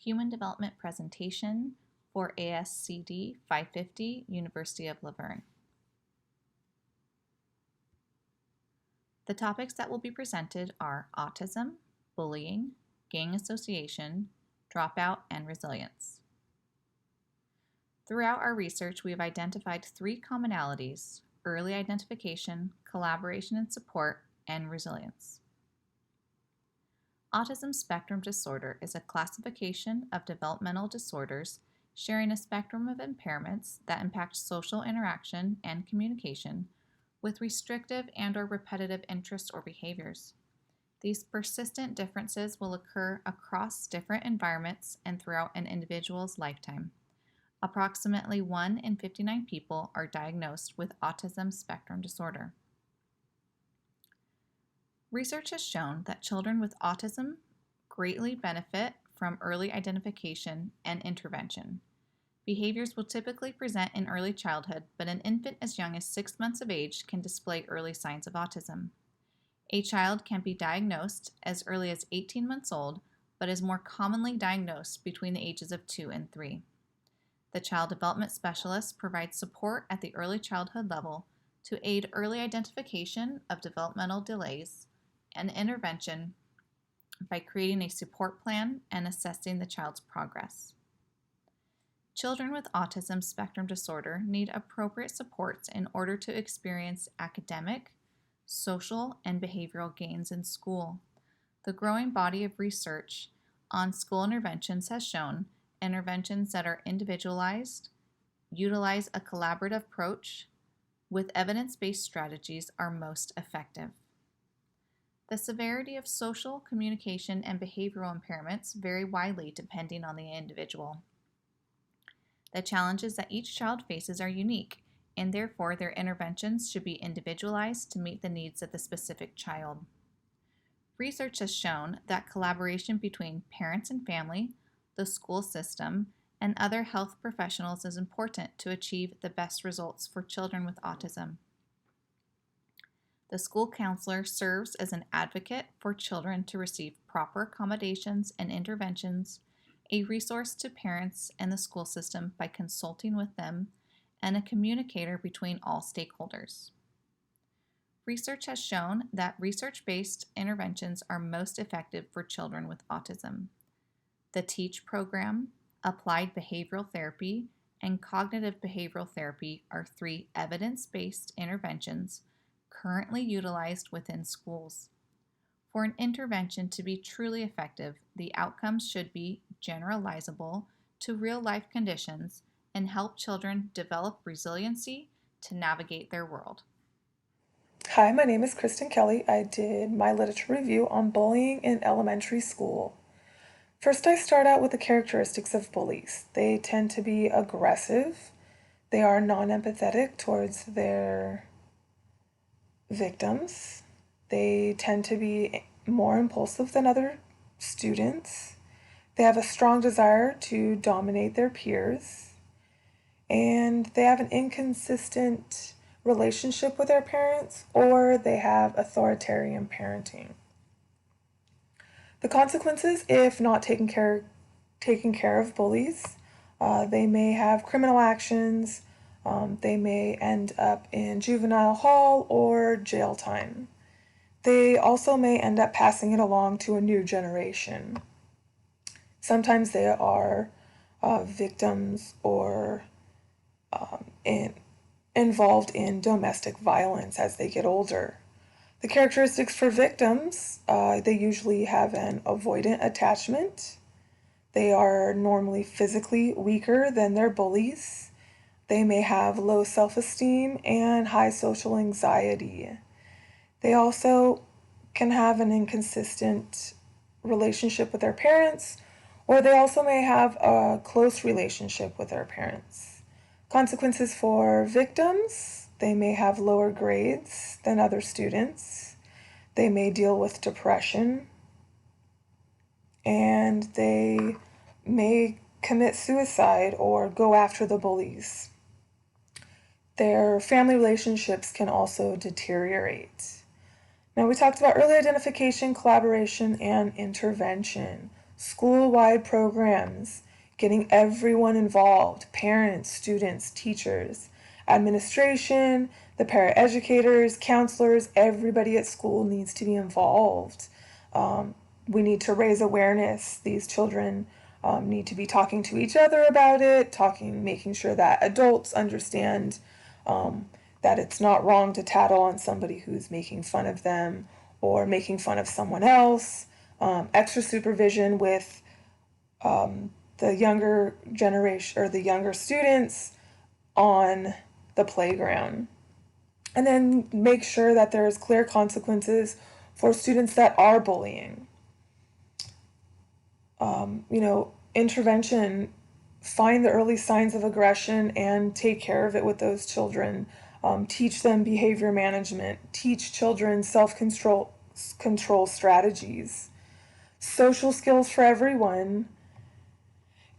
Human Development Presentation for ASCD 550, University of Laverne. The topics that will be presented are autism, bullying, gang association, dropout, and resilience. Throughout our research, we have identified three commonalities: early identification, collaboration and support, and resilience. Autism spectrum disorder is a classification of developmental disorders sharing a spectrum of impairments that impact social interaction and communication with restrictive and/or repetitive interests or behaviors. These persistent differences will occur across different environments and throughout an individual's lifetime. Approximately 1 in 59 people are diagnosed with autism spectrum disorder. Research has shown that children with autism greatly benefit from early identification and intervention. Behaviors will typically present in early childhood, but an infant as young as 6 months of age can display early signs of autism. A child can be diagnosed as early as 18 months old, but is more commonly diagnosed between the ages of 2 and 3. The child development specialist provides support at the early childhood level to aid early identification of developmental delays and intervention by creating a support plan and assessing the child's progress. Children with autism spectrum disorder need appropriate supports in order to experience academic, social, and behavioral gains in school. The growing body of research on school interventions has shown interventions that are individualized, utilize a collaborative approach, with evidence-based strategies are most effective. The severity of social, communication, and behavioral impairments vary widely depending on the individual. The challenges that each child faces are unique, and therefore their interventions should be individualized to meet the needs of the specific child. Research has shown that collaboration between parents and family, the school system, and other health professionals is important to achieve the best results for children with autism. The school counselor serves as an advocate for children to receive proper accommodations and interventions, a resource to parents and the school system by consulting with them, and a communicator between all stakeholders. Research has shown that research-based interventions are most effective for children with autism. The TEACH program, applied behavioral therapy, and cognitive behavioral therapy are 3 evidence-based interventions currently utilized within schools. For an intervention to be truly effective, the outcomes should be generalizable to real-life conditions and help children develop resiliency to navigate their world. Hi, my name is Kristen Kelly. I did my literature review on bullying in elementary school. First, I start out with the characteristics of bullies. They tend to be aggressive. They are non-empathetic towards their victims. They tend to be more impulsive than other students. They have a strong desire to dominate their peers. And they have an inconsistent relationship with their parents, or they have authoritarian parenting. The consequences, if not taking care of bullies, they may have criminal actions. They may end up in juvenile hall or jail time. They also may end up passing it along to a new generation. Sometimes they are victims or involved in domestic violence as they get older. The characteristics for victims, they usually have an avoidant attachment. They are normally physically weaker than their bullies. They may have low self-esteem and high social anxiety. They also can have an inconsistent relationship with their parents, or they also may have a close relationship with their parents. Consequences for victims: they may have lower grades than other students. They may deal with depression, and they may commit suicide or go after the bullies. Their family relationships can also deteriorate. Now, we talked about early identification, collaboration, and intervention. school-wide programs, getting everyone involved, parents, students, teachers, administration, the paraeducators, counselors, everybody at school needs to be involved. We need to raise awareness. These children need to be talking to each other about it, making sure that adults understand that it's not wrong to tattle on somebody who's making fun of them or making fun of someone else. Extra supervision with the younger generation or the younger students on the playground. And then make sure that there's clear consequences for students that are bullying. Intervention, find the early signs of aggression and take care of it with those children. Teach them behavior management, teach children self control strategies, social skills for everyone,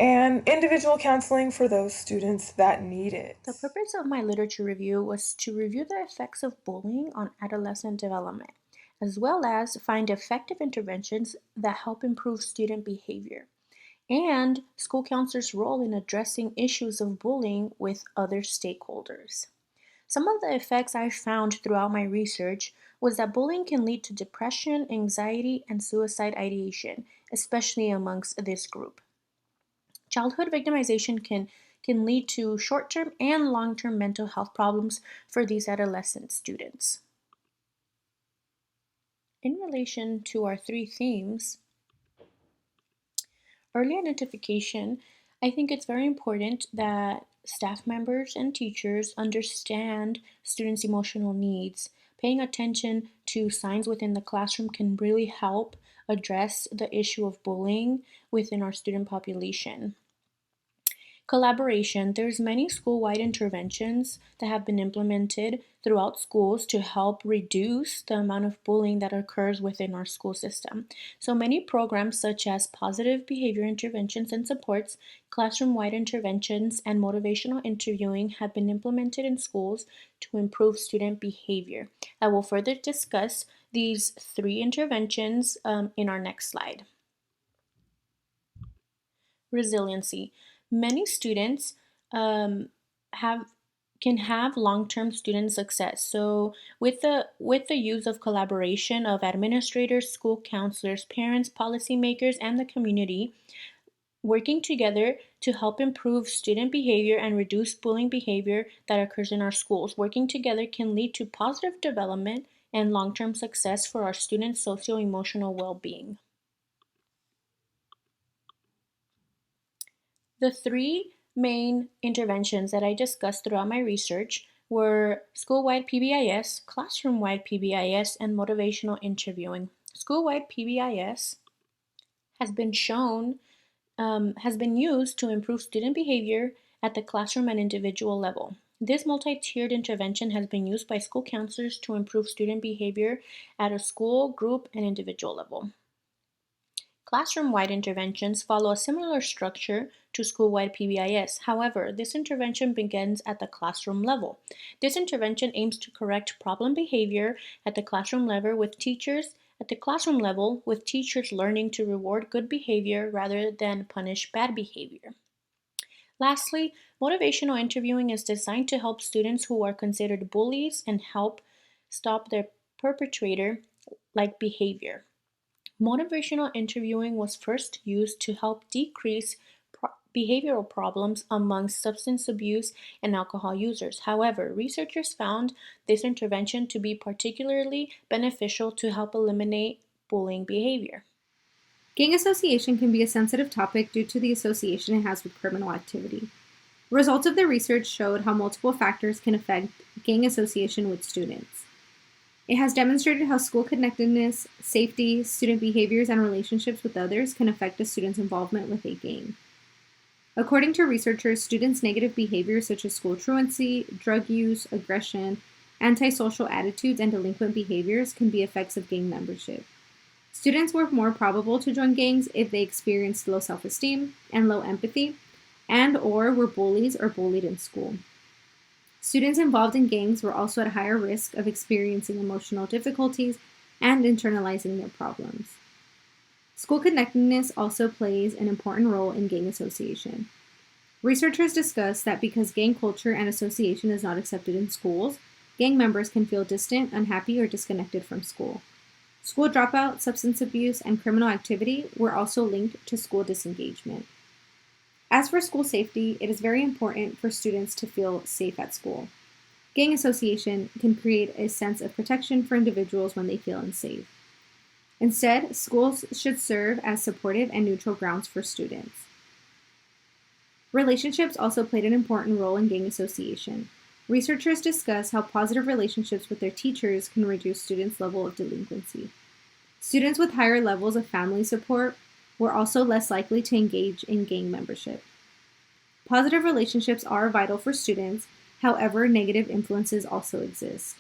and individual counseling for those students that need it. The purpose of my literature review was to review the effects of bullying on adolescent development, as well as find effective interventions that help improve student behavior, and school counselors' role in addressing issues of bullying with other stakeholders. Some of the effects I found throughout my research was that bullying can lead to depression, anxiety, and suicide ideation, especially amongst this group. Childhood victimization can lead to short-term and long-term mental health problems for these adolescent students. In relation to our three themes, early identification, I think it's very important that staff members and teachers understand students' emotional needs. Paying attention to signs within the classroom can really help address the issue of bullying within our student population. Collaboration. There's many school-wide interventions that have been implemented throughout schools to help reduce the amount of bullying that occurs within our school system. So many programs such as positive behavior interventions and supports, classroom-wide interventions, and motivational interviewing have been implemented in schools to improve student behavior. I will further discuss these three interventions in our next slide. Resiliency. Many students um, have can have long-term student success. So with the use of collaboration of administrators, school counselors, parents, policymakers, and the community, working together to help improve student behavior and reduce bullying behavior that occurs in our schools. Working together can lead to positive development and long-term success for our students' socio-emotional well-being. The three main interventions that I discussed throughout my research were school-wide PBIS, classroom-wide PBIS, and motivational interviewing. School-wide PBIS has been shown has been used to improve student behavior at the classroom and individual level. This multi-tiered intervention has been used by school counselors to improve student behavior at a school, group, and individual level. Classroom-wide interventions follow a similar structure to school-wide PBIS. However, this intervention begins at the classroom level. This intervention aims to correct problem behavior at the classroom level with teachers learning to reward good behavior rather than punish bad behavior. Lastly, motivational interviewing is designed to help students who are considered bullies and help stop their perpetrator-like behavior. Motivational interviewing was first used to help decrease behavioral problems among substance abuse and alcohol users. However, researchers found this intervention to be particularly beneficial to help eliminate bullying behavior. Gang association can be a sensitive topic due to the association it has with criminal activity. Results of the research showed how multiple factors can affect gang association with students. It has demonstrated how school connectedness, safety, student behaviors, and relationships with others can affect a student's involvement with a gang. According to researchers, students' negative behaviors such as school truancy, drug use, aggression, antisocial attitudes, and delinquent behaviors can be effects of gang membership. Students were more probable to join gangs if they experienced low self-esteem and low empathy, and/or were bullies or bullied in school. Students involved in gangs were also at higher risk of experiencing emotional difficulties and internalizing their problems. School connectedness also plays an important role in gang association. Researchers discuss that because gang culture and association is not accepted in schools, gang members can feel distant, unhappy, or disconnected from school. School dropout, substance abuse, and criminal activity were also linked to school disengagement. As for school safety, it is very important for students to feel safe at school. Gang association can create a sense of protection for individuals when they feel unsafe. Instead, schools should serve as supportive and neutral grounds for students. Relationships also played an important role in gang association. Researchers discuss how positive relationships with their teachers can reduce students' level of delinquency. Students with higher levels of family support were also less likely to engage in gang membership. Positive relationships are vital for students, however, negative influences also exist.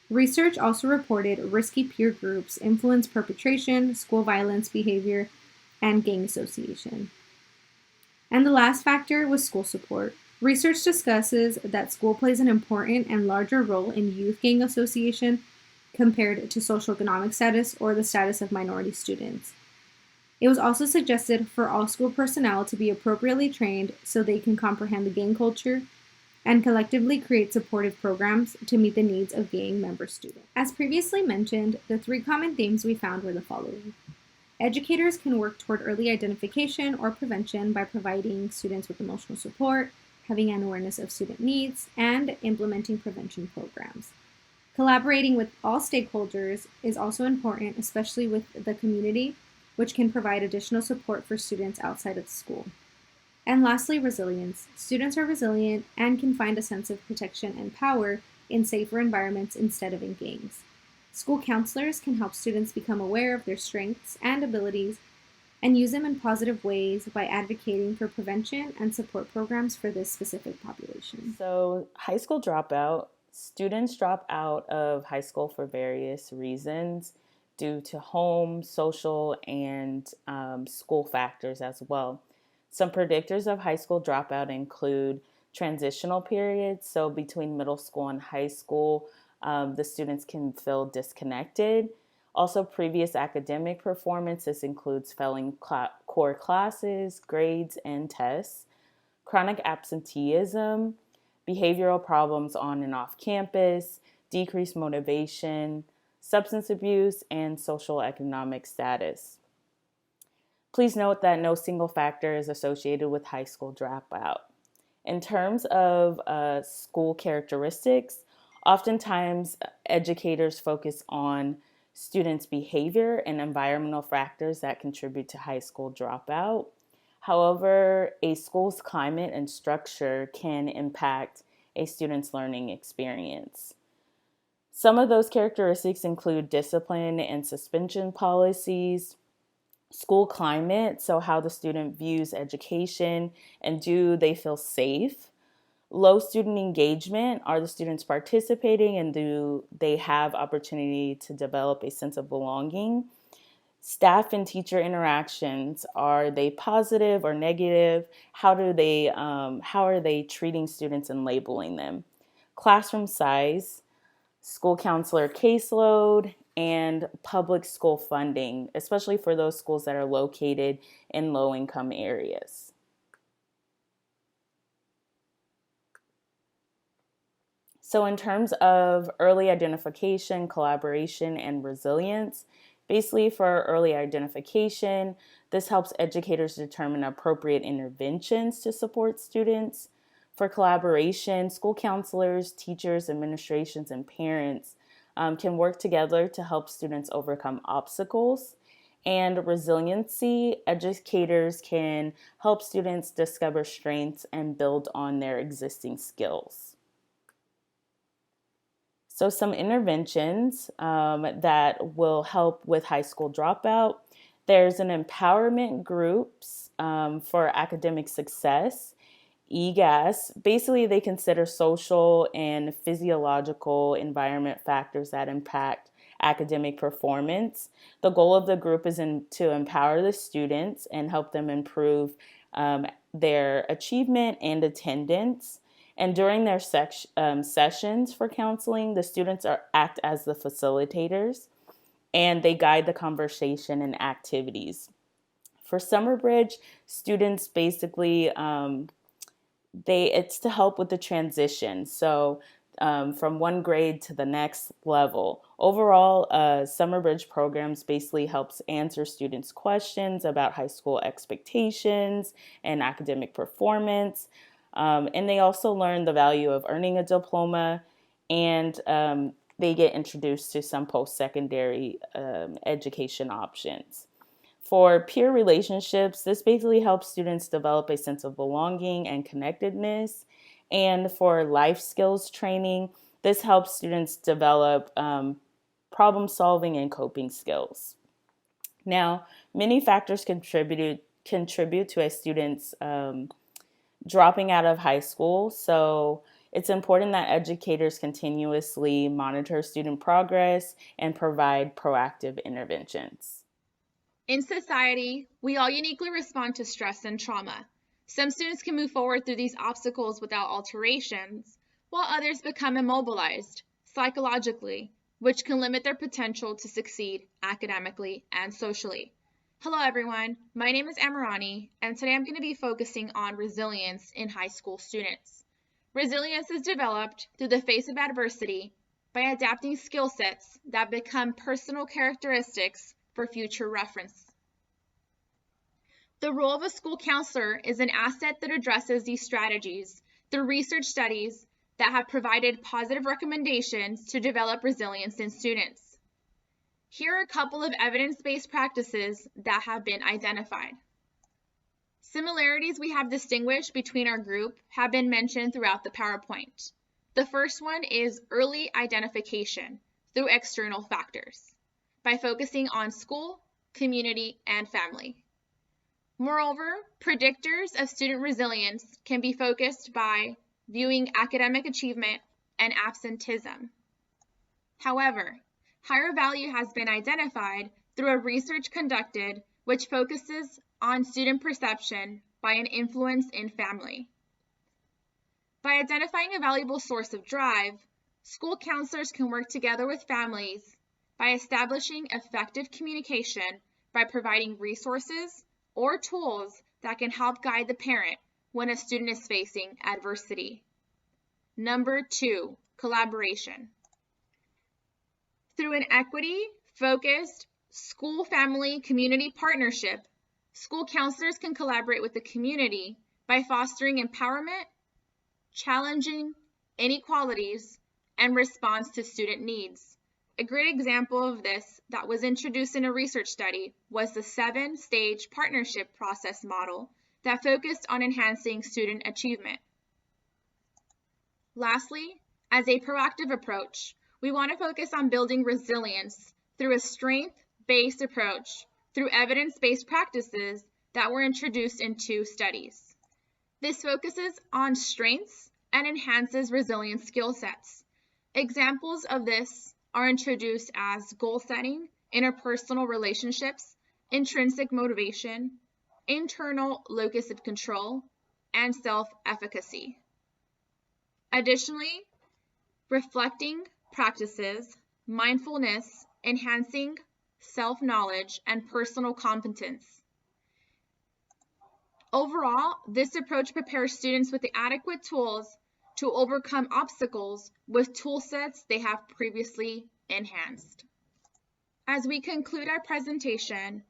Research also reported risky peer groups influence perpetration, school violence behavior, and gang association. And the last factor was school support. Research discusses that school plays an important and larger role in youth gang association compared to socioeconomic status or the status of minority students. It was also suggested for all school personnel to be appropriately trained so they can comprehend the gang culture and collectively create supportive programs to meet the needs of gang member students. As previously mentioned, the 3 common themes we found were the following. Educators can work toward early identification or prevention by providing students with emotional support, having an awareness of student needs, and implementing prevention programs. Collaborating with all stakeholders is also important, especially with the community, which can provide additional support for students outside of school. And lastly, resilience. Students are resilient and can find a sense of protection and power in safer environments instead of in gangs. School counselors can help students become aware of their strengths and abilities and use them in positive ways by advocating for prevention and support programs for this specific population. So, high school dropout. Students drop out of high school for various reasons due to home, social, and school factors as well. Some predictors of high school dropout include transitional periods. So, between middle school and high school, the students can feel disconnected. Also, previous academic performance. This includes failing core classes, grades, and tests. Chronic absenteeism, behavioral problems on and off campus, decreased motivation, substance abuse, and social economic status. Please note that no single factor is associated with high school dropout. In terms of school characteristics, oftentimes educators focus on students' behavior and environmental factors that contribute to high school dropout. However, a school's climate and structure can impact a student's learning experience. Some of those characteristics include discipline and suspension policies, school climate, so how the student views education and do they feel safe. Low student engagement, are the students participating and do they have opportunity to develop a sense of belonging? Staff and teacher interactions, are they positive or negative? How are they treating students and labeling them? Classroom size, school counselor caseload, and public school funding, especially for those schools that are located in low-income areas. So in terms of early identification, collaboration, and resilience, basically for early identification, this helps educators determine appropriate interventions to support students. For collaboration, school counselors, teachers, administrations, and parents can work together to help students overcome obstacles. And resiliency, educators can help students discover strengths and build on their existing skills. So some interventions that will help with high school dropout. There's an empowerment groups for academic success, EGAS. Basically, they consider social and physiological environment factors that impact academic performance. The goal of the group is to empower the students and help them improve their achievement and attendance. And during their sessions for counseling, the students act as the facilitators. and they guide the conversation and activities. For Summer Bridge, students basically it's to help with the transition. So from one grade to the next level. Overall, Summer Bridge programs basically helps answer students' questions about high school expectations and academic performance. And they also learn the value of earning a diploma, and they get introduced to some post-secondary education options. For peer relationships, this basically helps students develop a sense of belonging and connectedness. And for life skills training, this helps students develop problem solving and coping skills. Now, many factors contribute to a student's dropping out of high school. So it's important that educators continuously monitor student progress and provide proactive interventions. In society, we all uniquely respond to stress and trauma. Some students can move forward through these obstacles without alterations, while others become immobilized psychologically, which can limit their potential to succeed academically and socially. Hello everyone, my name is Amirani, and today I'm going to be focusing on resilience in high school students. Resilience is developed through the face of adversity by adapting skill sets that become personal characteristics for future reference. The role of a school counselor is an asset that addresses these strategies through research studies that have provided positive recommendations to develop resilience in students. Here are a couple of evidence-based practices that have been identified. Similarities we have distinguished between our group have been mentioned throughout the PowerPoint. The first one is early identification through external factors, by focusing on school, community, and family. Moreover, predictors of student resilience can be focused by viewing academic achievement and absenteeism. However, higher value has been identified through a research conducted which focuses on student perception by an influence in family. By identifying a valuable source of drive, school counselors can work together with families by establishing effective communication by providing resources or tools that can help guide the parent when a student is facing adversity. Number 2, collaboration. Through an equity-focused school-family-community partnership, school counselors can collaborate with the community by fostering empowerment, challenging inequalities, and response to student needs. A great example of this that was introduced in a research study was the 7-stage partnership process model that focused on enhancing student achievement. Lastly, as a proactive approach, we want to focus on building resilience through a strength-based approach through evidence-based practices that were introduced in 2 studies. This focuses on strengths and enhances resilience skill sets. Examples of this are introduced as goal setting, interpersonal relationships, intrinsic motivation, internal locus of control, and self-efficacy. Additionally, reflecting practices, mindfulness, enhancing self-knowledge, and personal competence. Overall, this approach prepares students with the adequate tools to overcome obstacles with tool sets they have previously enhanced. As we conclude our presentation,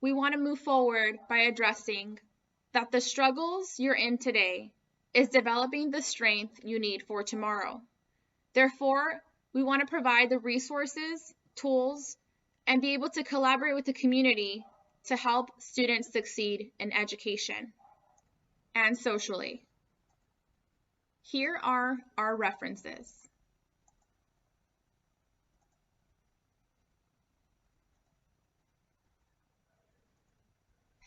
we want to move forward by addressing that the struggles you're in today is developing the strength you need for tomorrow. Therefore, we want to provide the resources, tools, and be able to collaborate with the community to help students succeed in education and socially. Here are our references.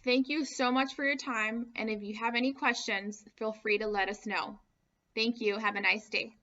Thank you so much for your time, and if you have any questions, feel free to let us know. Thank you. Have a nice day.